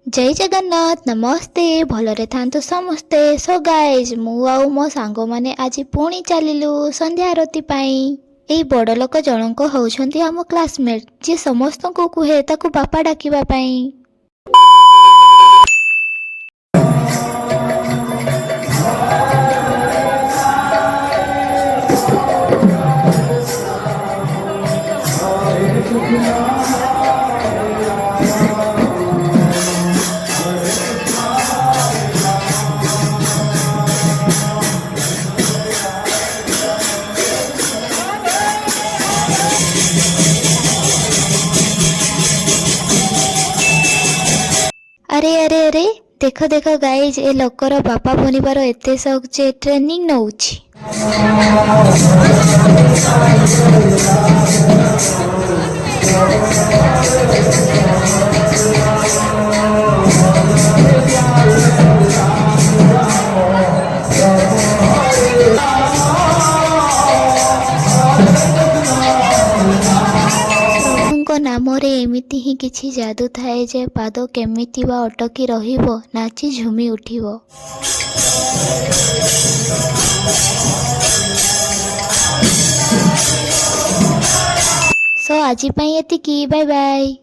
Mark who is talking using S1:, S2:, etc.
S1: जय जगन्नाथ नमस्ते भलरे थांतु समस्ते। सो गाइज मु आउ मो सांग माने आज पुणी चलिलु संध्या आरती पाई। एई बड़ लोक जनक होउछंती आम क्लासमेट जे समस्त को कुहे ताकू बापा डाकिबा पाई। अरे अरे अरे देख देख गाइज ए लोकर बापा बनिबार एते शौक जे ट्रेनिंग नउछि। प्रभुଙ୍କ नामरे एमिति ही किछि जादू थाए जे पाद केमिति बा अटकी रहिबो नाची झुमी उठिबो। सो आजि पई एतिकी बाय बाय।